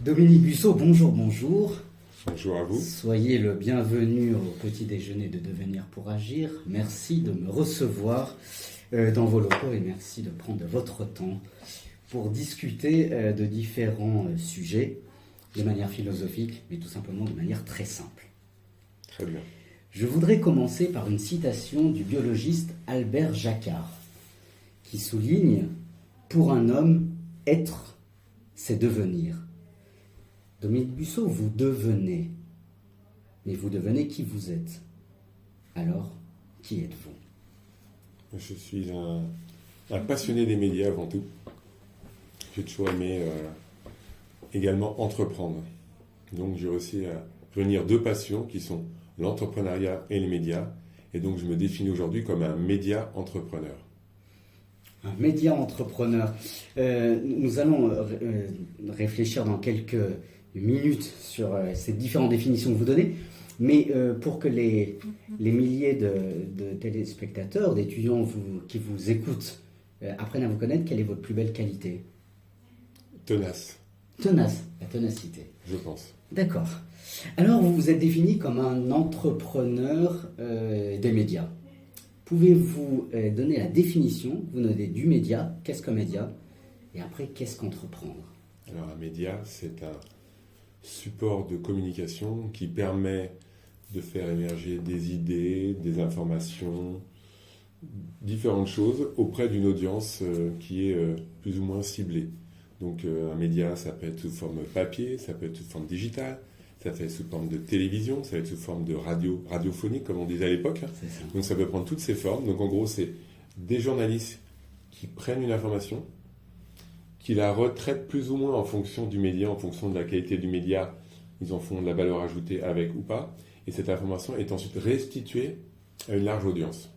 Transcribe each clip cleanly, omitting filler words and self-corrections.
Dominique Busseau, bonjour, bonjour. Bonjour à vous. Soyez le bienvenu au petit déjeuner de Devenir pour agir. Merci de me recevoir dans vos locaux et merci de prendre votre temps pour discuter de différents sujets de manière philosophique, mais tout simplement de manière très simple. Très bien. Je voudrais commencer par une citation du biologiste Albert Jacquard, qui souligne « Pour un homme, être, c'est devenir ». Dominique Busseau, vous devenez, mais vous devenez qui vous êtes. Alors, qui êtes-vous ? Je suis un passionné des médias avant tout. J'ai toujours aimé également entreprendre. Donc j'ai réussi à réunir deux passions qui sont l'entrepreneuriat et les médias. Et donc je me définis aujourd'hui comme un média entrepreneur. Un média entrepreneur. Nous allons réfléchir dans quelques minutes sur ces différentes définitions que vous donnez. Mais pour que les milliers de téléspectateurs, d'étudiants qui vous écoutent, apprennent à vous connaître, quelle est votre plus belle qualité ? Tenace. Tenace, la ténacité. Je pense. D'accord. Alors, vous vous êtes défini comme un entrepreneur des médias. Pouvez-vous donner la définition, vous donnez du média, qu'est-ce qu'un média, et après, qu'est-ce qu'entreprendre ? Alors un média, c'est un support de communication qui permet de faire émerger des idées, des informations, différentes choses auprès d'une audience qui est plus ou moins ciblée. Donc un média, ça peut être sous forme papier, ça peut être sous forme digitale, ça peut être sous forme de télévision, ça peut être sous forme de radiophonique, comme on disait à l'époque. Donc ça peut prendre toutes ces formes. Donc en gros, c'est des journalistes qui prennent une information, qui la retraitent plus ou moins en fonction du média, en fonction de la qualité du média. Ils en font de la valeur ajoutée avec ou pas. Et cette information est ensuite restituée à une large audience.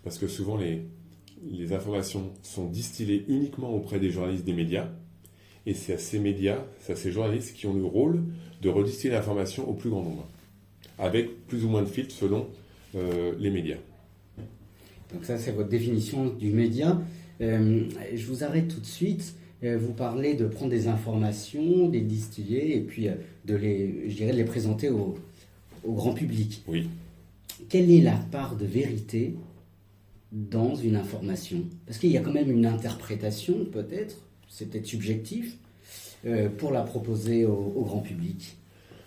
Parce que souvent, les informations sont distillées uniquement auprès des journalistes des médias. Et c'est à ces médias, c'est à ces journalistes qui ont le rôle de redistiller l'information au plus grand nombre. Avec plus ou moins de filtres selon les médias. Donc ça, c'est votre définition du média. Je vous arrête tout de suite. Vous parlez de prendre des informations, de les distiller et puis de les présenter au grand public. Oui. Quelle est la part de vérité dans une information ? Parce qu'il y a quand même une interprétation, peut-être, c'est peut-être subjectif, pour la proposer au grand public.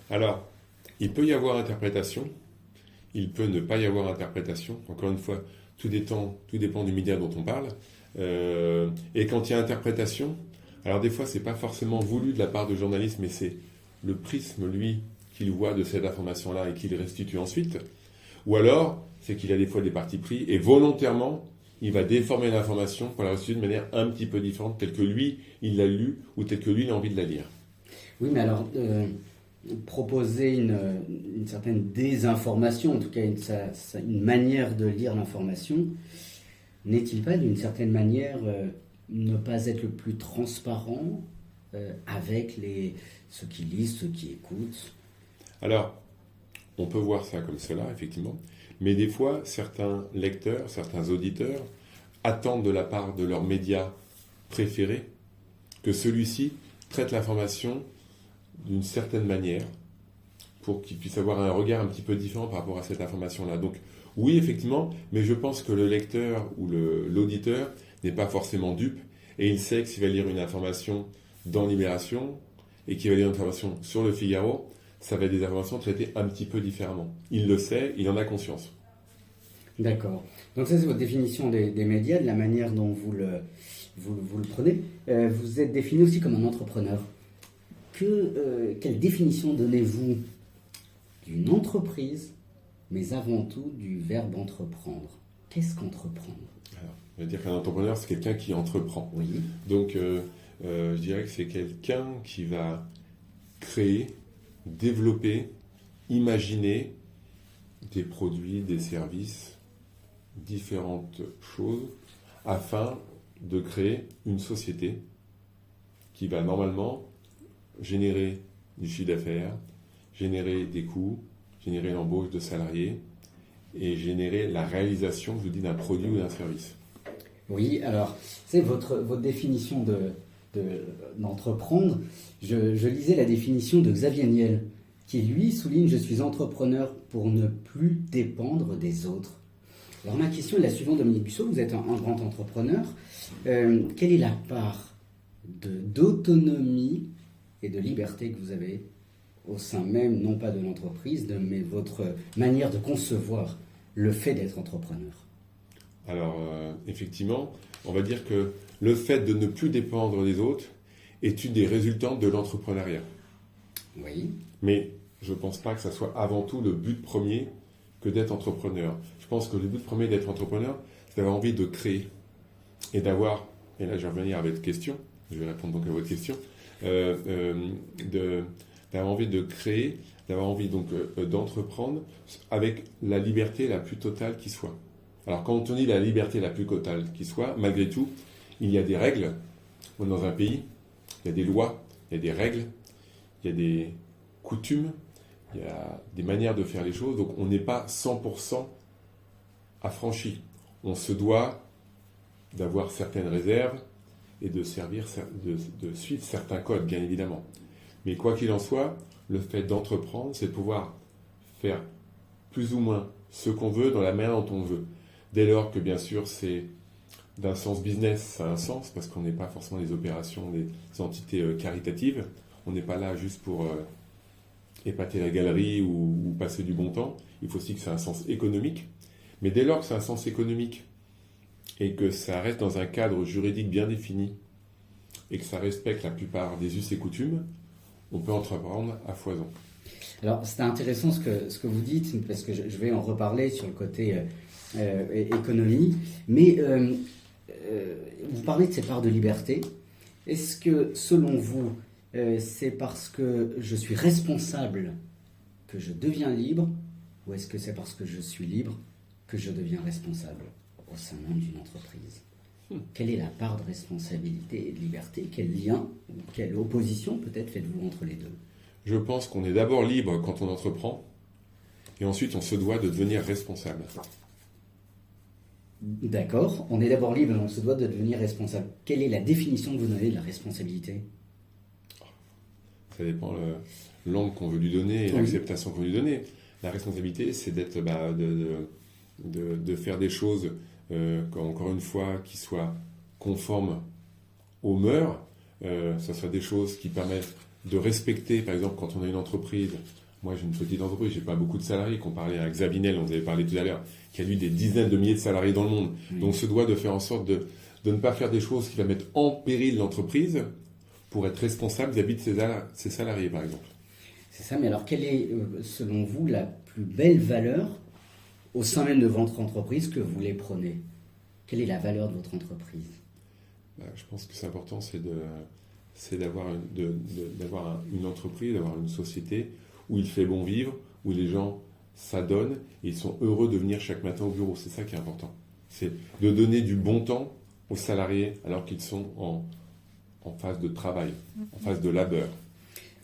Alors, il peut y avoir interprétation, il peut ne pas y avoir interprétation. Encore une fois, tout dépend du média dont on parle. Et quand il y a interprétation, alors des fois, c'est pas forcément voulu de la part de journalistes, mais c'est le prisme, lui, qu'il voit de cette information-là et qu'il restitue ensuite. Ou alors, c'est qu'il a des fois des partis pris et volontairement, il va déformer l'information pour la restituer de manière un petit peu différente, telle que lui, il l'a lu ou telle que lui, il a envie de la lire. Oui, mais alors, proposer une certaine désinformation, en tout cas une manière de lire l'information, n'est-il pas d'une certaine manière ne pas être le plus transparent avec ceux qui lisent, ceux qui écoutent ? Alors, on peut voir ça comme cela, effectivement, mais des fois, certains lecteurs, certains auditeurs attendent de la part de leur média préféré que celui-ci traite l'information d'une certaine manière pour qu'ils puissent avoir un regard un petit peu différent par rapport à cette information-là. Donc, oui, effectivement, mais je pense que le lecteur ou l'auditeur n'est pas forcément dupe et il sait que s'il va lire une information dans Libération et qu'il va lire une information sur Le Figaro, ça va être des informations traitées un petit peu différemment. Il le sait, il en a conscience. D'accord. Donc ça, c'est votre définition des médias, de la manière dont vous le prenez. Vous êtes défini aussi comme un entrepreneur. Quelle définition donnez-vous d'une entreprise, mais avant tout du verbe entreprendre ? Qu'est-ce qu'entreprendre ? Alors, on va dire qu'un entrepreneur, c'est quelqu'un qui entreprend. Oui. Donc, je dirais que c'est quelqu'un qui va créer, développer, imaginer des produits, des services, différentes choses, afin de créer une société qui va normalement générer du chiffre d'affaires, générer des coûts, générer l'embauche de salariés et générer la réalisation, je vous dis, d'un produit ou d'un service. Oui, alors, c'est votre définition d'entreprendre, je lisais la définition de Xavier Niel, qui lui souligne « Je suis entrepreneur pour ne plus dépendre des autres ». Alors ma question est la suivante, Dominique Busseau, vous êtes un grand entrepreneur. Quelle est la part d'autonomie et de liberté que vous avez au sein même, non pas de l'entreprise, mais votre manière de concevoir le fait d'être entrepreneur? Alors, effectivement, on va dire que le fait de ne plus dépendre des autres est une des résultantes de l'entrepreneuriat. Oui. Mais je ne pense pas que ça soit avant tout le but premier que d'être entrepreneur. Je pense que le but premier d'être entrepreneur, c'est d'avoir envie de créer et d'avoir, et là je vais revenir à votre question, je vais répondre donc à votre question, d'avoir envie de créer, d'avoir envie donc d'entreprendre avec la liberté la plus totale qui soit. Alors quand on dit la liberté la plus totale qui soit, malgré tout, il y a des règles. Dans un pays, il y a des lois, il y a des règles, il y a des coutumes, il y a des manières de faire les choses, donc on n'est pas 100% affranchi. On se doit d'avoir certaines réserves et de suivre certains codes, bien évidemment. Mais quoi qu'il en soit, le fait d'entreprendre, c'est de pouvoir faire plus ou moins ce qu'on veut dans la manière dont on veut. Dès lors que, bien sûr, c'est d'un sens business, ça a un sens, parce qu'on n'est pas forcément des opérations, des entités caritatives. On n'est pas là juste pour épater la galerie ou passer du bon temps. Il faut aussi que ça ait un sens économique. Mais dès lors que ça a un sens économique et que ça reste dans un cadre juridique bien défini et que ça respecte la plupart des us et coutumes, on peut entreprendre à foison. Alors, c'est intéressant ce que vous dites, parce que je vais en reparler sur le côté économie, mais vous parlez de cette part de liberté. Est-ce que, selon vous, c'est parce que je suis responsable que je deviens libre, ou est-ce que c'est parce que je suis libre que je deviens responsable au sein même d'une entreprise? Quelle est la part de responsabilité et de liberté? Quel lien, ou quelle opposition peut-être faites-vous entre les deux? Je pense qu'on est d'abord libre quand on entreprend, et ensuite on se doit de devenir responsable. D'accord, on est d'abord libre et on se doit de devenir responsable. Quelle est la définition que vous donnez de la responsabilité? Ça dépend l'angle qu'on veut lui donner et l'acceptation qu'on veut lui donner. La responsabilité, c'est d'être, de faire des choses, encore une fois, qui soient conformes aux mœurs. Ça soit des choses qui permettent de respecter, par exemple, quand on a une entreprise. Moi, j'ai une petite entreprise, j'ai pas beaucoup de salariés. Qu'on parlait à Xavier Niel, on vous avait parlé tout à l'heure, qui a lui des dizaines de milliers de salariés dans le monde. Donc, on se doit de faire en sorte de ne pas faire des choses qui vont mettre en péril l'entreprise pour être responsable vis-à-vis de ses salariés, par exemple. C'est ça, mais alors quelle est, selon vous, la plus belle valeur au sein même de votre entreprise que vous les prônez? Quelle est la valeur de votre entreprise? Je pense que c'est important, c'est d'avoir une entreprise, d'avoir une société où il fait bon vivre, où les gens s'adonnent et ils sont heureux de venir chaque matin au bureau. C'est ça qui est important. C'est de donner du bon temps aux salariés alors qu'ils sont en phase de travail, en phase de labeur.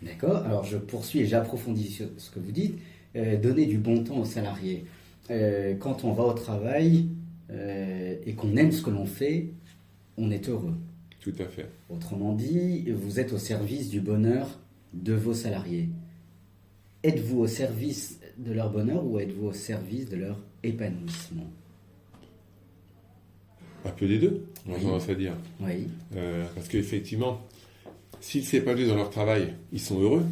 D'accord. Alors je poursuis et j'approfondis sur ce que vous dites. Donner du bon temps aux salariés. Quand on va au travail et qu'on aime ce que l'on fait, on est heureux. Tout à fait. Autrement dit, vous êtes au service du bonheur de vos salariés. Êtes-vous au service de leur bonheur ou êtes-vous au service de leur épanouissement? Un peu des deux, on a tendance à dire. Oui. Parce qu'effectivement, s'ils s'épanouissent dans leur travail, ils sont heureux.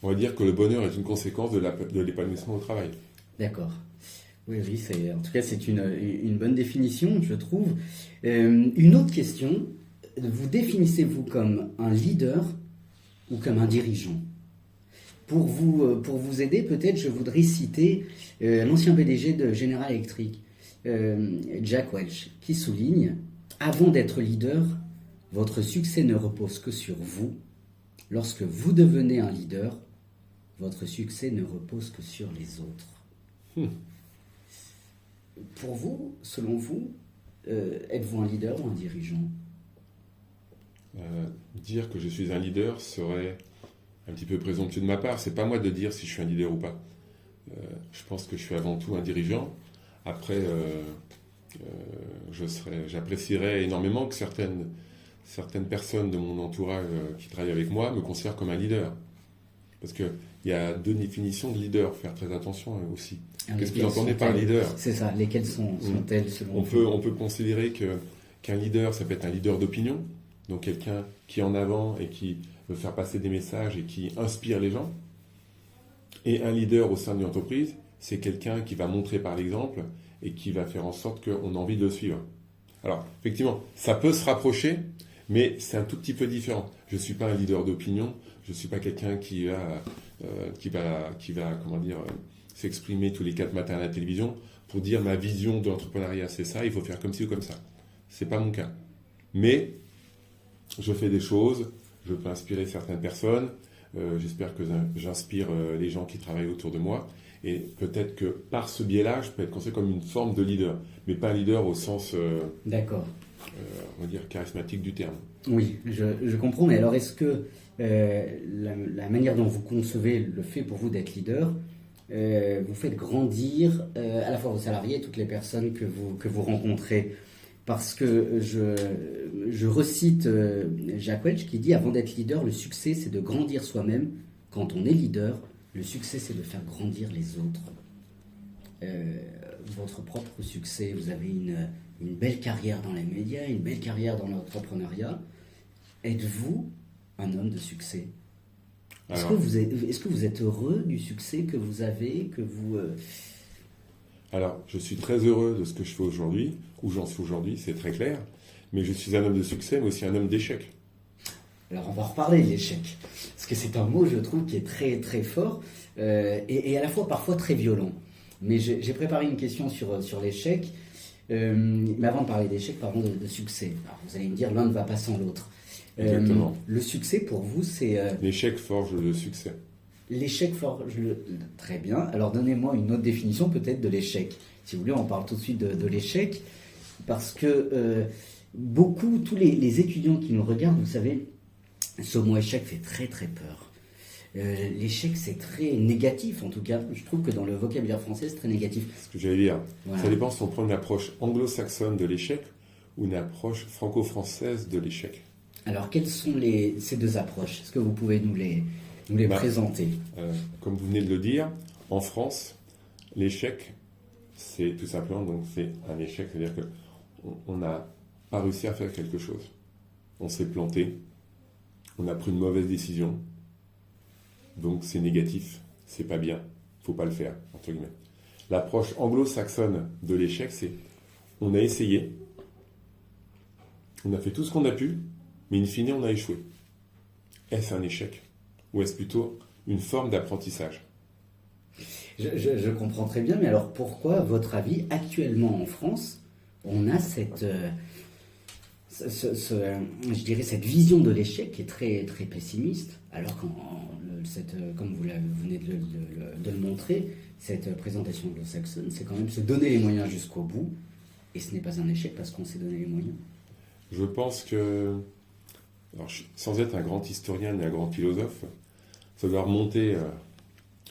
On va dire que le bonheur est une conséquence de l'épanouissement au travail. D'accord. Oui, en tout cas, c'est une bonne définition, je trouve. Une autre question, vous définissez-vous comme un leader ou comme un dirigeant? Pour vous aider, peut-être, je voudrais citer l'ancien PDG de General Electric, Jack Welch, qui souligne « Avant d'être leader, votre succès ne repose que sur vous. Lorsque vous devenez un leader, votre succès ne repose que sur les autres. » Pour vous, selon vous, êtes-vous un leader ou un dirigeant? Dire que je suis un leader serait un petit peu présomptueux de ma part. C'est pas moi de dire si je suis un leader ou pas. Je pense que je suis avant tout un dirigeant. Après, j'apprécierais énormément que certaines certaines personnes de mon entourage qui travaillent avec moi me considèrent comme un leader. Parce qu'il y a 2 définitions de leader, faire très attention aussi. Qu'est-ce que vous entendez par leader? C'est ça, lesquelles sont-elles selon vous? On peut considérer qu'un leader, ça peut être un leader d'opinion, donc quelqu'un qui est en avant et qui veut faire passer des messages et qui inspire les gens. Et un leader au sein d'une entreprise, c'est quelqu'un qui va montrer par l'exemple et qui va faire en sorte qu'on a envie de le suivre. Alors, effectivement, ça peut se rapprocher, mais c'est un tout petit peu différent. Je ne suis pas un leader d'opinion, je ne suis pas quelqu'un qui va comment dire, s'exprimer tous les 4 matins à la télévision pour dire ma vision de l'entrepreneuriat, c'est ça, il faut faire comme ci ou comme ça. Ce n'est pas mon cas. Mais je fais des choses, je peux inspirer certaines personnes, j'espère que j'inspire les gens qui travaillent autour de moi. Et peut-être que par ce biais-là, je peux être considéré comme une forme de leader, mais pas un leader au sens, d'accord, on va dire, charismatique du terme. Oui, je comprends, mais alors est-ce que la manière dont vous concevez le fait pour vous d'être leader, vous faites grandir à la fois vos salariés et toutes les personnes que vous rencontrez? Parce que je recite Jack Welch qui dit « Avant d'être leader, le succès, c'est de grandir soi-même. Quand on est leader, le succès, c'est de faire grandir les autres. » Votre propre succès, vous avez une belle carrière dans les médias, une belle carrière dans l'entrepreneuriat. Êtes-vous un homme de succès? Est-ce que vous êtes heureux du succès que vous avez, Alors, je suis très heureux de ce que je fais aujourd'hui, où j'en suis aujourd'hui, c'est très clair. Mais je suis un homme de succès, mais aussi un homme d'échec. Alors, on va reparler de l'échec. Parce que c'est un mot, je trouve, qui est très, très fort et à la fois parfois très violent. Mais j'ai préparé une question sur l'échec. Mais avant de parler d'échec, parlons de succès. Alors, vous allez me dire, l'un ne va pas sans l'autre. Exactement. Le succès, pour vous, c'est... L'échec forge le succès. L'échec forge le... Très bien. Alors, donnez-moi une autre définition peut-être de l'échec. Si vous voulez, on parle tout de suite de l'échec. Parce que tous les étudiants qui nous regardent, vous savez, ce mot échec fait très très peur. L'échec, c'est très négatif, en tout cas. Je trouve que dans le vocabulaire français, c'est très négatif. Ce que j'allais dire, voilà. Ça dépend si on prend une approche anglo-saxonne de l'échec ou une approche franco-française de l'échec. Alors, quelles sont ces 2 approches? Est-ce que vous pouvez nous les présenter? Comme vous venez de le dire, en France, l'échec, c'est tout simplement donc c'est un échec, c'est-à-dire qu'on n'a pas réussi à faire quelque chose. On s'est planté, on a pris une mauvaise décision, donc c'est négatif, c'est pas bien, faut pas le faire, entre guillemets. L'approche anglo-saxonne de l'échec, c'est on a essayé, on a fait tout ce qu'on a pu, mais in fine, on a échoué. Est-ce un échec? Ou est-ce plutôt une forme d'apprentissage? Je comprends très bien, mais alors pourquoi, à votre avis, actuellement en France, on a cette vision de l'échec qui est très, très pessimiste, alors que, comme vous venez de le montrer, cette présentation anglo-saxonne, c'est quand même se donner les moyens jusqu'au bout, et ce n'est pas un échec parce qu'on s'est donné les moyens. Je pense que, alors, sans être un grand historien ni un grand philosophe, ça doit remonter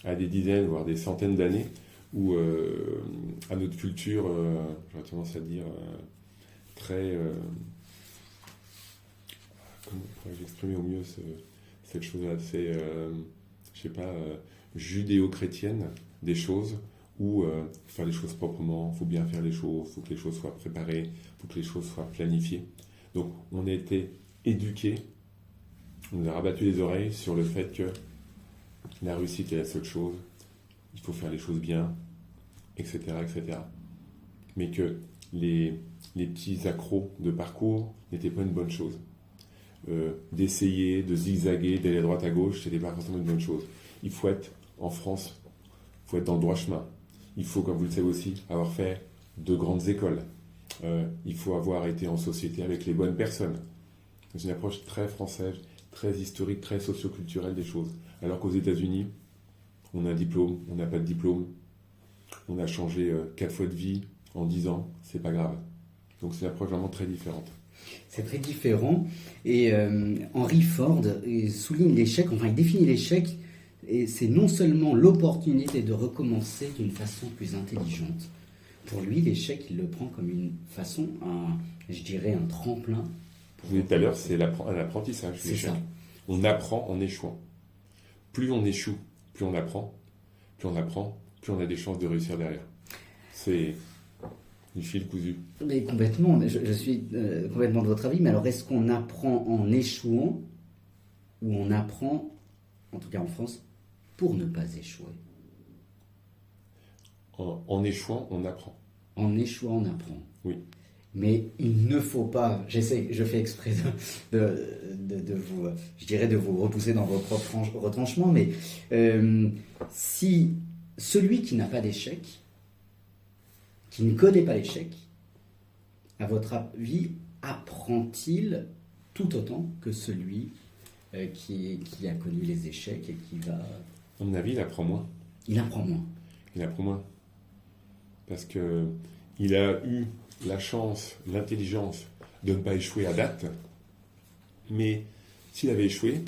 à des dizaines, voire des centaines d'années, où à notre culture, j'aurais tendance à dire, très... comment pourrais-je exprimer au mieux cette chose-là? C'est, je sais pas, judéo-chrétienne, des choses où faire les choses proprement, il faut bien faire les choses, il faut que les choses soient préparées, il faut que les choses soient planifiées. Donc on a été éduqués, on nous a rabattu les oreilles sur le fait que la réussite est la seule chose, il faut faire les choses bien, etc. etc. Mais que les petits accros de parcours n'étaient pas une bonne chose. D'essayer, de zigzaguer, d'aller à droite à gauche, c'était pas forcément une bonne chose. Il faut être en France, il faut être dans le droit chemin. Il faut, comme vous le savez aussi, avoir fait de grandes écoles. Il faut avoir été en société avec les bonnes personnes. C'est une approche très française, très historique, très socioculturelle des choses. Alors qu'aux États-Unis, on a un diplôme, on n'a pas de diplôme, on a changé 4 fois de vie en 10 ans, c'est pas grave. Donc c'est une approche vraiment très différente. C'est très différent. Et Henry Ford souligne l'échec, enfin il définit l'échec, et c'est non seulement l'opportunité de recommencer d'une façon plus intelligente. Pour lui, l'échec, il le prend comme une façon, je dirais un tremplin vous dites tout à l'heure, c'est un apprentissage. C'est l'échec. ça. On apprend en échouant. Plus on échoue, plus on apprend, plus on apprend, plus on a des chances de réussir derrière. C'est du fil cousu. Mais complètement, je suis complètement de votre avis, mais alors est-ce qu'on apprend en échouant ou on apprend, en tout cas en France, pour ne pas échouer? En échouant, on apprend. En échouant, on apprend. Oui. Mais il ne faut pas, je fais exprès de vous, je dirais de vous repousser dans vos propres retranchements, mais si celui qui n'a pas d'échec, qui ne connaît pas l'échec, à votre avis, apprend-il tout autant que celui qui a connu les échecs et qui va... À mon avis, il apprend moins. Il apprend moins. Il apprend moins. Parce qu'il a eu la chance, l'intelligence de ne pas échouer à date. Mais s'il avait échoué,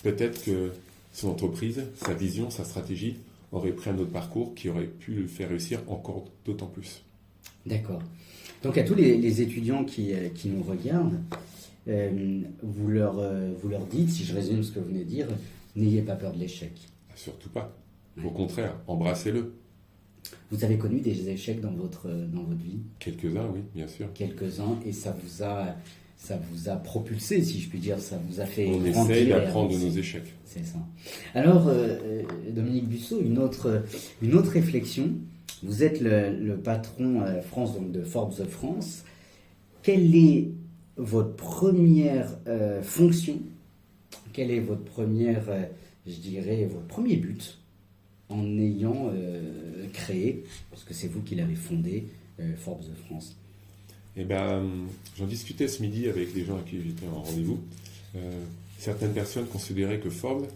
peut-être que son entreprise, sa vision, sa stratégie aurait pris un autre parcours qui aurait pu le faire réussir encore d'autant plus. D'accord. Donc à tous les étudiants qui nous regardent, vous leur dites, si je résume ce que vous venez de dire, n'ayez pas peur de l'échec. Surtout pas. Au contraire, embrassez-le. Vous avez connu des échecs dans votre vie? Quelques-uns, oui, bien sûr. Quelques-uns, et ça vous a propulsé, si je puis dire, ça vous a fait On grandir essaye et d'apprendre de avancer. nos échecs. C'est ça. Alors, Dominique Busseau, une autre réflexion. Vous êtes le patron France, donc de Forbes France. Quelle est votre première fonction? Quelle est votre première, je dirais, votre premier but en ayant créé, parce que c'est vous qui l'avez fondé, Forbes France? Eh bien, j'en discutais ce midi avec les gens à qui j'étais en rendez-vous. Certaines personnes considéraient que Forbes,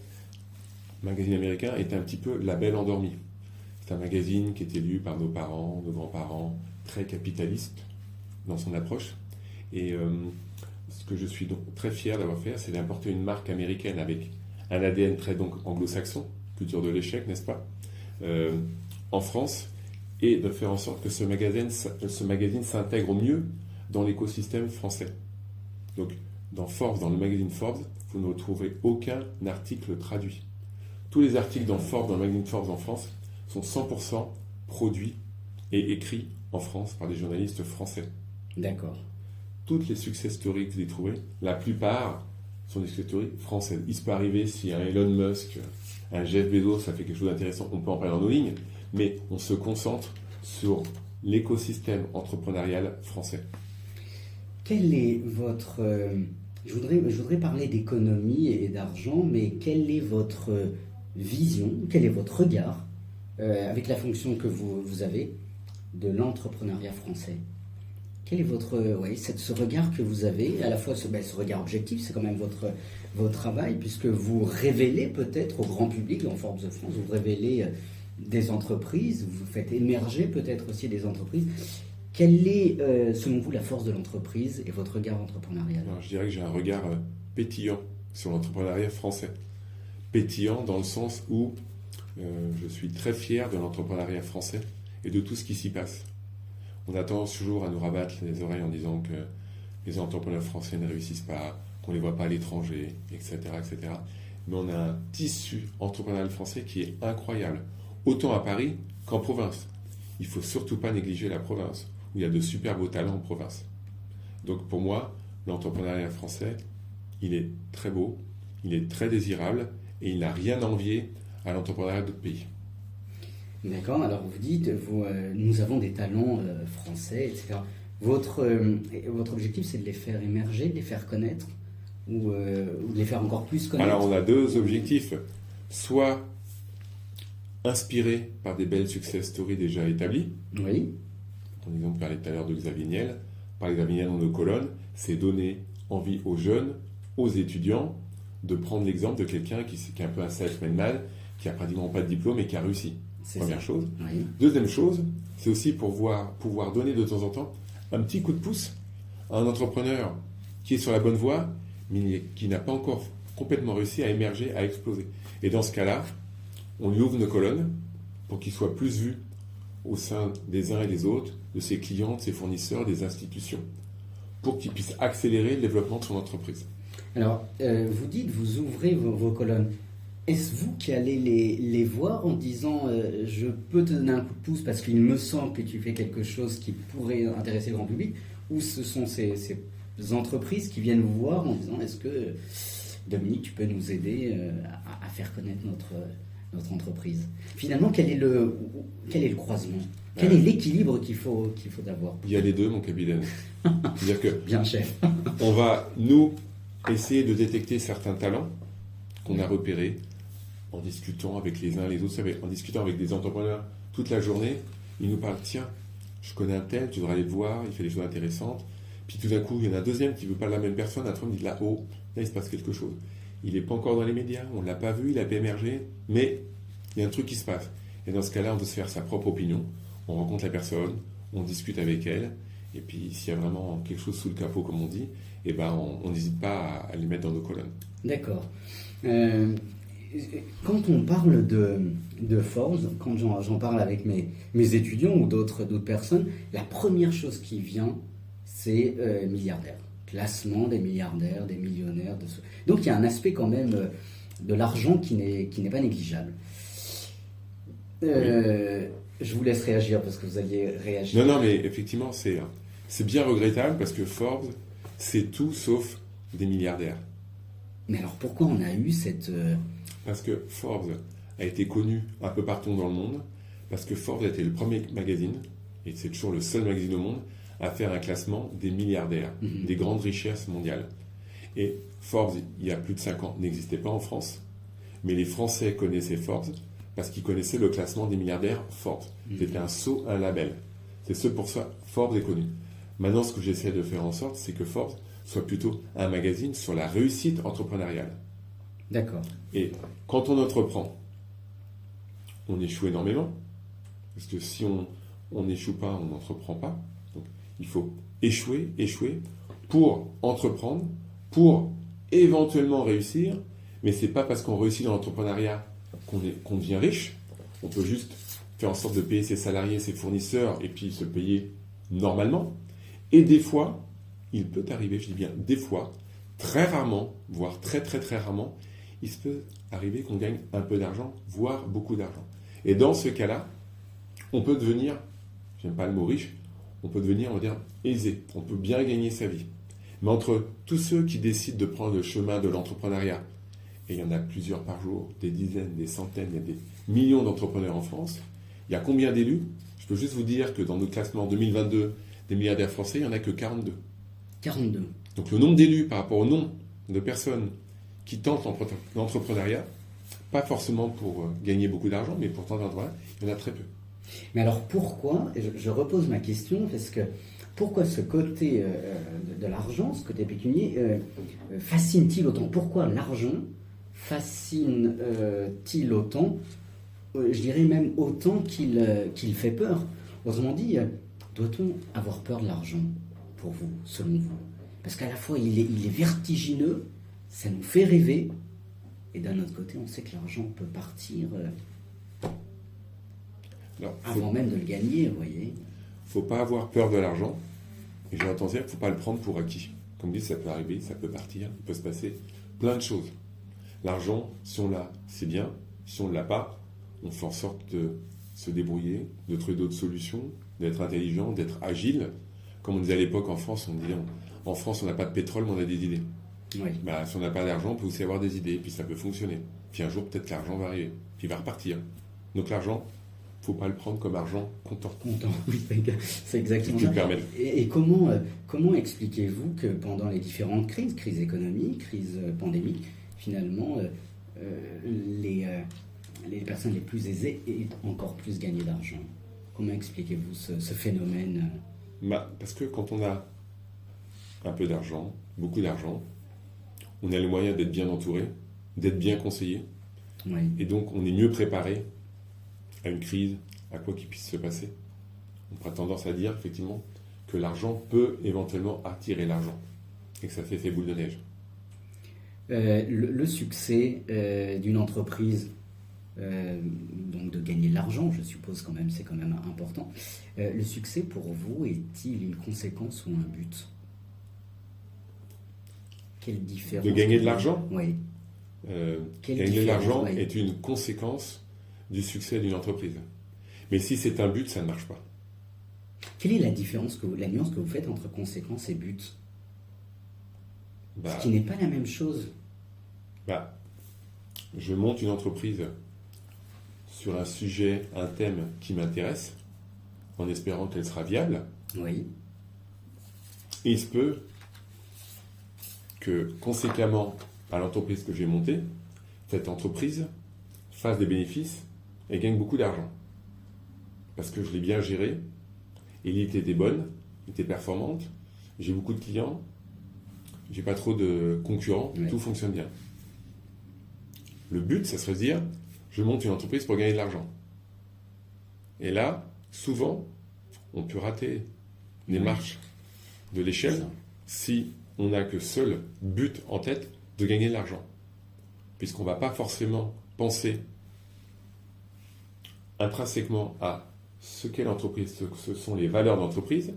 magazine américain, était un petit peu la belle endormie. C'est un magazine qui était lu par nos parents, nos grands-parents, très capitaliste dans son approche. Et ce que je suis donc très fier d'avoir fait, c'est d'importer une marque américaine avec un ADN très donc anglo-saxon, culture de l'échec, n'est-ce pas, en France, et de faire en sorte que ce magazine s'intègre au mieux dans l'écosystème français. Donc, dans Forbes, dans le magazine Forbes, vous ne retrouverez aucun article traduit. Tous les articles dans Forbes, dans le magazine Forbes en France, sont 100% produits et écrits en France par des journalistes français. D'accord. Toutes les success stories que vous y trouvez, la plupart sont des success stories françaises. Il se peut arriver si un Elon Musk, un Jeff Bezos, ça fait quelque chose d'intéressant, on peut en parler dans nos lignes, mais on se concentre sur l'écosystème entrepreneurial français. Quel est votre... je voudrais parler d'économie et d'argent, mais quelle est votre vision, quel est votre regard avec la fonction que vous avez de l'entrepreneuriat français? Quel est ce regard que vous avez, à la fois ce regard objectif, c'est quand même votre travail, puisque vous révélez peut-être au grand public, dans Forbes France, vous révélez des entreprises, vous faites émerger peut-être aussi des entreprises. Quelle est, selon vous, la force de l'entreprise et votre regard entrepreneurial? Alors, je dirais que j'ai un regard pétillant sur l'entrepreneuriat français. Pétillant dans le sens où je suis très fier de l'entrepreneuriat français et de tout ce qui s'y passe. On a tendance toujours à nous rabattre les oreilles en disant que les entrepreneurs français ne réussissent pas, qu'on ne les voit pas à l'étranger, etc., etc. Mais on a un tissu entrepreneurial français qui est incroyable, autant à Paris qu'en province. Il ne faut surtout pas négliger la province, où il y a de super beaux talents en province. Donc pour moi, l'entrepreneuriat français, il est très beau, il est très désirable, et il n'a rien à envier à l'entrepreneuriat d'autres pays. D'accord, alors vous dites, nous avons des talents français, etc. Votre objectif, c'est de les faire émerger, de les faire connaître, ou de les faire encore plus connaître? Alors on a deux objectifs, soit inspirés par des belles success stories déjà établies. Oui. Par exemple, on parlait tout à l'heure de Xavier Niel. Par Xavier Niel dans nos colonnes, c'est donner envie aux jeunes, aux étudiants, de prendre l'exemple de quelqu'un qui est un peu un self-made, qui n'a pratiquement pas de diplôme et qui a réussi. Première chose. Oui. Deuxième chose, c'est aussi pouvoir donner de temps en temps un petit coup de pouce à un entrepreneur qui est sur la bonne voie, mais qui n'a pas encore complètement réussi à émerger, à exploser. Et dans ce cas-là, on lui ouvre nos colonnes pour qu'il soit plus vu au sein des uns et des autres, de ses clients, de ses fournisseurs, des institutions, pour qu'il puisse accélérer le développement de son entreprise. Alors, vous dites, vous ouvrez vos colonnes. Est-ce vous qui allez les voir en disant je peux te donner un coup de pouce parce qu'il me semble que tu fais quelque chose qui pourrait intéresser le grand public, ou ce sont ces entreprises qui viennent vous voir en disant est-ce que Dominique, tu peux nous aider à faire connaître notre entreprise? Finalement, quel est le croisement? Quel est l'équilibre qu'il faut avoir? Il y a les deux, mon capitaine. C'est-à-dire que bien, chef. On va, nous, essayer de détecter certains talents qu'on a repérés en discutant avec les uns les autres, en discutant avec des entrepreneurs toute la journée. Ils nous parlent, tiens, je connais un tel, tu devrais aller le voir, il fait des choses intéressantes. Puis tout d'un coup, il y en a un deuxième qui ne veut pas la même personne, un troisième me dit là-haut, là il se passe quelque chose. Il n'est pas encore dans les médias, on ne l'a pas vu, il n'a pas émergé, mais il y a un truc qui se passe. Et dans ce cas-là, on veut se faire sa propre opinion, on rencontre la personne, on discute avec elle, et puis s'il y a vraiment quelque chose sous le capot, comme on dit, eh ben, on n'hésite pas à les mettre dans nos colonnes. D'accord. Quand on parle de Forbes, quand j'en parle avec mes étudiants ou d'autres personnes, la première chose qui vient, c'est milliardaire. Classement des milliardaires, des millionnaires. Donc il y a un aspect quand même de l'argent qui n'est pas négligeable. Oui. Je vous laisse réagir parce que vous alliez réagir. Non, mais effectivement, c'est bien regrettable parce que Forbes, c'est tout sauf des milliardaires. Mais alors pourquoi on a eu cette... Parce que Forbes a été connu un peu partout dans le monde, parce que Forbes a été le premier magazine, et c'est toujours le seul magazine au monde, à faire un classement des milliardaires, des grandes richesses mondiales. Et Forbes, il y a plus de 5 ans, n'existait pas en France, mais les Français connaissaient Forbes parce qu'ils connaissaient le classement des milliardaires Forbes. C'était un sceau, un label. C'est ce pour ça Forbes est connu. Maintenant, ce que j'essaie de faire en sorte, c'est que Forbes soit plutôt un magazine sur la réussite entrepreneuriale. D'accord. Et quand on entreprend, on échoue énormément. Parce que si on n'échoue pas, on n'entreprend pas. Donc, il faut échouer pour entreprendre, pour éventuellement réussir. Mais ce n'est pas parce qu'on réussit dans l'entrepreneuriat qu'on devient riche. On peut juste faire en sorte de payer ses salariés, ses fournisseurs, et puis se payer normalement. Et des fois, il peut arriver, je dis bien des fois, très rarement, voire très très très rarement, il se peut arriver qu'on gagne un peu d'argent, voire beaucoup d'argent. Et dans ce cas-là, on peut devenir, j'aime pas le mot riche, on peut devenir, on va dire, aisé. On peut bien gagner sa vie. Mais entre tous ceux qui décident de prendre le chemin de l'entrepreneuriat, et il y en a plusieurs par jour, des dizaines, des centaines, il y a des millions d'entrepreneurs en France, il y a combien d'élus? Je peux juste vous dire que dans notre classement 2022 des milliardaires français, il n'y en a que 42. 42. Donc le nombre d'élus par rapport au nombre de personnes qui tentent l'entrepreneuriat, pas forcément pour gagner beaucoup d'argent, mais pour tenter l'entrepreneuriat, il y en a très peu. Mais alors pourquoi, je repose ma question, parce que pourquoi ce côté de l'argent, ce côté pécunier, fascine-t-il autant? Pourquoi l'argent fascine-t-il autant? Je dirais même autant qu'il fait peur. Autrement dit, doit-on avoir peur de l'argent pour vous, selon vous? Parce qu'à la fois, il est vertigineux, ça nous fait rêver, et d'un autre côté, on sait que l'argent peut partir avant même de le gagner, vous voyez. Il ne faut pas avoir peur de l'argent, et j'ai tendance à dire qu'il ne faut pas le prendre pour acquis. Comme dit, ça peut arriver, ça peut partir, il peut se passer plein de choses. L'argent, si on l'a, c'est bien. Si on ne l'a pas, on fait en sorte de se débrouiller, de trouver d'autres solutions, d'être intelligent, d'être agile. Comme on disait à l'époque en France, on disait en France, on n'a pas de pétrole, mais on a des idées. Oui. Si on n'a pas d'argent, on peut aussi avoir des idées, puis ça peut fonctionner. Puis un jour, peut-être l'argent va arriver, puis il va repartir. Donc l'argent, il ne faut pas le prendre comme argent comptant. Oui, c'est exactement si ça. Et comment expliquez-vous que pendant les différentes crises économiques, crises pandémiques, finalement, les personnes les plus aisées aient encore plus gagné d'argent? Comment expliquez-vous ce phénomène? Parce que quand on a un peu d'argent, beaucoup d'argent, on a les moyens d'être bien entouré, d'être bien conseillé. Oui. Et donc, on est mieux préparé à une crise, à quoi qu'il puisse se passer. On a tendance à dire, effectivement, que l'argent peut éventuellement attirer l'argent et que ça fait effet boule de neige. Le succès d'une entreprise, donc de gagner de l'argent, je suppose quand même, c'est quand même important. Le succès pour vous est-il une conséquence ou un but? Quelle différence? De gagner de l'argent? Oui. Gagner de l'argent oui. est une conséquence du succès d'une entreprise. Mais si c'est un but, ça ne marche pas. Quelle est la différence, la nuance que vous faites entre conséquence et but? Bah, Ce qui n'est pas la même chose. Je monte une entreprise sur un sujet, un thème qui m'intéresse, en espérant qu'elle sera viable. Oui. Et il se peut que, conséquemment à l'entreprise que j'ai montée, cette entreprise fasse des bénéfices et gagne beaucoup d'argent. Parce que je l'ai bien gérée, et l'idée était bonne, était performante, j'ai beaucoup de clients, j'ai pas trop de concurrents, Oui. tout fonctionne bien. Le but, ça serait de dire, je monte une entreprise pour gagner de l'argent. Et là, souvent, on peut rater les marches de l'échelle si on n'a que seul but en tête de gagner de l'argent. Puisqu'on ne va pas forcément penser intrinsèquement à ce qu'est l'entreprise, ce sont les valeurs d'entreprise,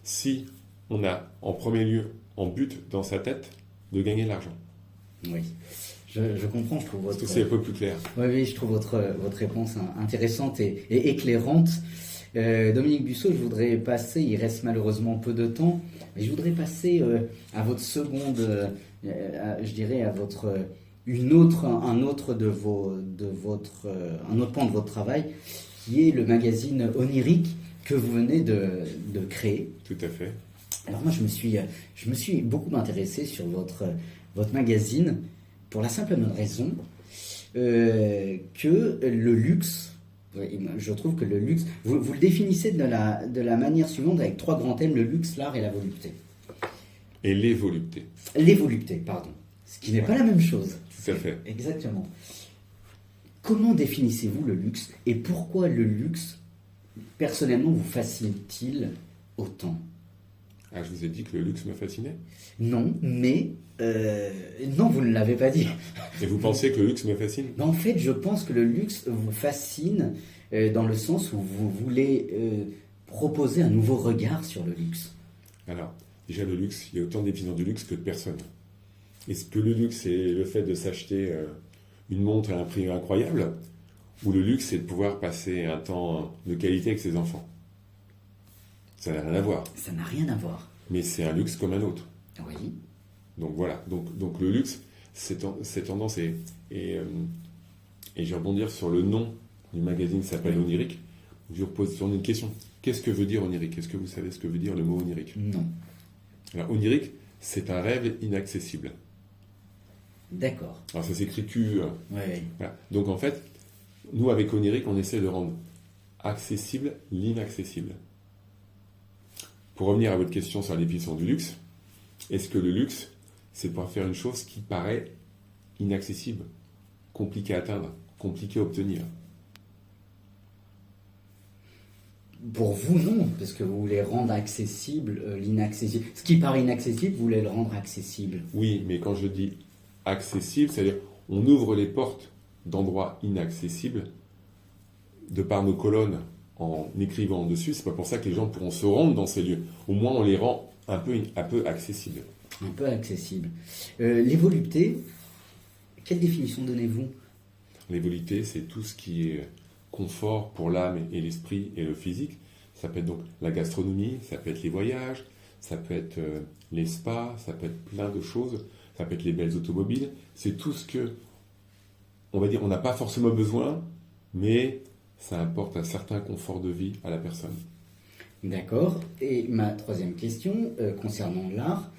si on a en premier lieu, en but dans sa tête, de gagner de l'argent. Oui. Je comprends, je trouve votre... Est-ce que c'est un peu plus clair? Oui, je trouve votre réponse intéressante et éclairante. Dominique Busseau, je voudrais passer, il reste malheureusement peu de temps, mais je voudrais passer à votre seconde, je dirais à votre un autre pan de votre travail, qui est le magazine Onirique que vous venez de créer. Tout à fait. Alors moi, je me suis beaucoup intéressé sur votre magazine pour la simple et bonne raison que le luxe, je trouve que le luxe, vous le définissez de la manière suivante avec 3 grands thèmes: le luxe, l'art et la volupté. Et les voluptés. Les voluptés, pardon. Ce qui n'est pas la même chose. Tout à fait. Exactement. Comment définissez-vous le luxe et pourquoi le luxe, personnellement, vous fascine-t-il autant? Ah, je vous ai dit que le luxe me fascinait? Non, mais... non, vous ne l'avez pas dit. Et vous pensez que le luxe me fascine? Mais en fait, je pense que le luxe vous fascine dans le sens où vous voulez proposer un nouveau regard sur le luxe. Alors, déjà le luxe, il y a autant de définitions du luxe que de personnes. Est-ce que le luxe, c'est le fait de s'acheter une montre à un prix incroyable, ou le luxe, c'est de pouvoir passer un temps de qualité avec ses enfants? Ça n'a rien à voir. Ça n'a rien à voir. Mais c'est un luxe comme un autre. Oui. Donc voilà. Donc le luxe, c'est tendance et je vais rebondir sur le nom du magazine qui s'appelle Onirique. Je vous repose sur une question. Qu'est-ce que veut dire onirique? Est-ce que vous savez ce que veut dire le mot onirique? Non. Alors onirique, c'est un rêve inaccessible. D'accord. Alors ça s'écrit Q. Oui. Voilà. Donc en fait, nous avec onirique, on essaie de rendre accessible l'inaccessible. Pour revenir à votre question sur la définition du luxe, est-ce que le luxe, c'est de pouvoir faire une chose qui paraît inaccessible, compliquée à atteindre, compliquée à obtenir? Pour vous, non, parce que vous voulez rendre accessible l'inaccessible. Ce qui paraît inaccessible, vous voulez le rendre accessible. Oui, mais quand je dis accessible, c'est-à-dire on ouvre les portes d'endroits inaccessibles de par nos colonnes en écrivant dessus. C'est pas pour ça que les gens pourront se rendre dans ces lieux. Au moins, on les rend un peu accessibles. Un peu accessible. Les voluptés, quelle définition donnez-vous? Les voluptés, c'est tout ce qui est confort pour l'âme et l'esprit et le physique. Ça peut être donc la gastronomie, ça peut être les voyages, ça peut être les spas, ça peut être plein de choses, ça peut être les belles automobiles. C'est tout ce que, on va dire, on n'a pas forcément besoin, mais ça apporte un certain confort de vie à la personne. D'accord. Et ma troisième question concernant l'art,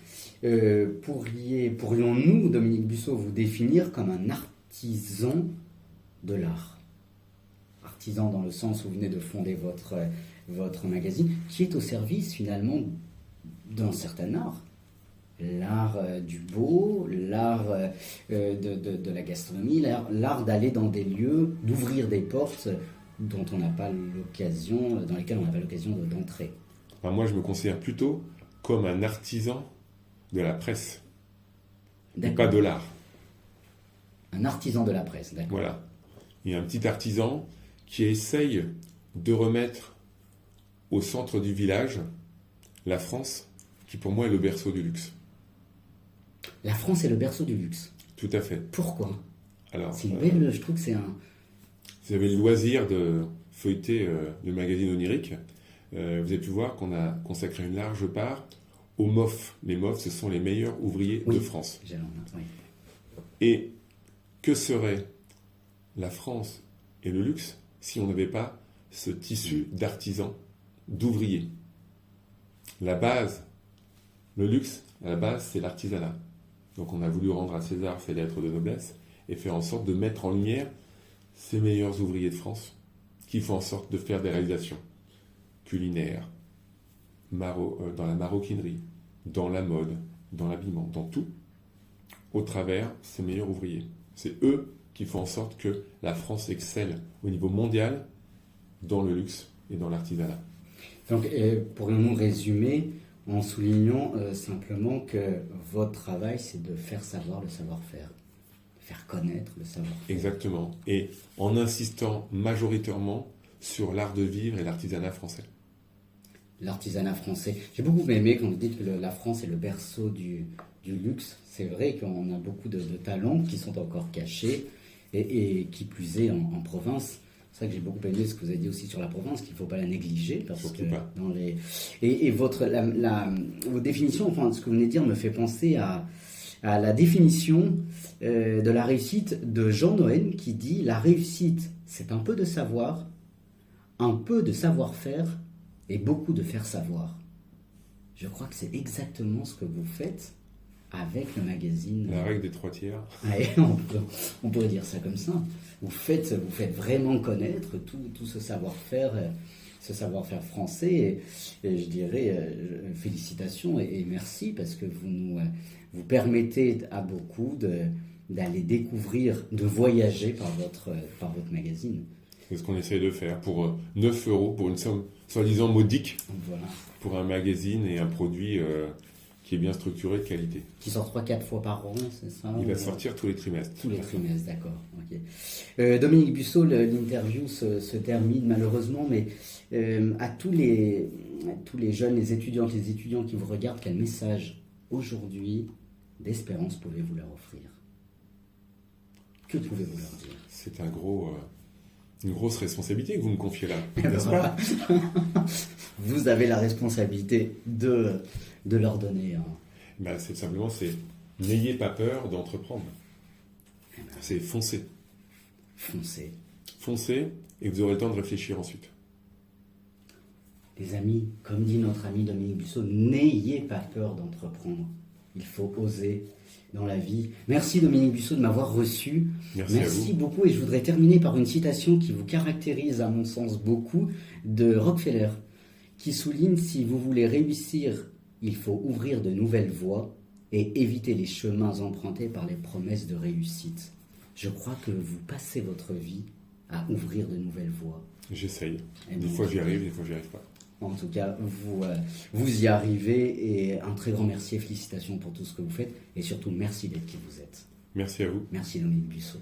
pourrions-nous, Dominique Busseau, vous définir comme un artisan de l'art? Artisan dans le sens où vous venez de fonder votre magazine, qui est au service finalement d'un certain art. L'art du beau, l'art de la gastronomie, l'art d'aller dans des lieux, d'ouvrir des portes dont on n'a pas l'occasion, dans lesquelles on n'a pas l'occasion d'entrer. Enfin, moi, je me considère plutôt comme un artisan de la presse, et pas de l'art. Un artisan de la presse, d'accord. Voilà. Il y a un petit artisan qui essaye de remettre au centre du village la France, qui pour moi est le berceau du luxe. La France est le berceau du luxe. Tout à fait. Pourquoi? Alors, C'est une belle, je trouve que c'est un... vous avez le loisir de feuilleter le magazine Onirique. Vous avez pu voir qu'on a consacré une large part aux MOF. Les MOF, ce sont les meilleurs ouvriers Oui. de France. Oui. Et que serait la France et le luxe si on n'avait pas ce tissu d'artisans, d'ouvriers? La base, le luxe, à la base, c'est l'artisanat. Donc on a voulu rendre à César ses lettres de noblesse et faire en sorte de mettre en lumière ces meilleurs ouvriers de France qui font en sorte de faire des réalisations culinaires, dans la maroquinerie, dans la mode, dans l'habillement, dans tout, au travers ces meilleurs ouvriers. C'est eux qui font en sorte que la France excelle au niveau mondial dans le luxe et dans l'artisanat. Donc, pourrions-nous résumer en soulignant simplement que votre travail, c'est de faire savoir le savoir-faire, faire connaître le savoir-faire. Exactement. Et en insistant majoritairement sur l'art de vivre et l'artisanat français. L'artisanat français. J'ai beaucoup aimé quand vous dites que la France est le berceau du luxe. C'est vrai qu'on a beaucoup de talents qui sont encore cachés et qui plus est en province. C'est vrai que j'ai beaucoup aimé ce que vous avez dit aussi sur la province, qu'il ne faut pas la négliger. Parce Surtout que pas. Et votre définition, enfin ce que vous venez de dire me fait penser à la définition de la réussite de Jean Noën qui dit « La réussite, c'est un peu de savoir, un peu de savoir-faire et beaucoup de faire savoir ». Je crois que c'est exactement ce que vous faites avec le magazine. La règle des 3 tiers. Ouais, on pourrait dire ça comme ça. Vous faites vraiment connaître tout ce savoir-faire français. Et je dirais félicitations et merci parce que vous permettez à beaucoup d'aller découvrir, de voyager par votre magazine. C'est ce qu'on essaye de faire pour 9 euros, pour une somme soi-disant modique, Voilà. pour un magazine et un produit qui est bien structuré, de qualité. Qui sort 3-4 fois par an, c'est ça? Il va sortir tous les trimestres. Tous les trimestres, d'accord. Ok. Dominique Bussault, l'interview se termine malheureusement, mais à tous les jeunes, les étudiantes, les étudiants qui vous regardent, quel message aujourd'hui d'espérance pouvez-vous leur offrir? Que pouvez-vous leur dire? C'est une grosse responsabilité que vous me confiez là, n'est-ce pas? Vous avez la responsabilité de leur donner un... C'est simplement, n'ayez pas peur d'entreprendre. C'est foncer. Foncez. Foncez et vous aurez le temps de réfléchir ensuite. Les amis, comme dit notre ami Dominique Bussault, n'ayez pas peur d'entreprendre. Il faut oser dans la vie. Merci Dominique Bussault de m'avoir reçu. Merci beaucoup. Et je voudrais terminer par une citation qui vous caractérise, à mon sens, beaucoup, de Rockefeller, qui souligne « Si vous voulez réussir, il faut ouvrir de nouvelles voies et éviter les chemins empruntés par les promesses de réussite. » Je crois que vous passez votre vie à ouvrir de nouvelles voies. J'essaye. Des fois j'y arrive, des fois j'y arrive pas. En tout cas, vous y arrivez et un très grand merci et félicitations pour tout ce que vous faites et surtout merci d'être qui vous êtes. Merci à vous. Merci Dominique Bussault.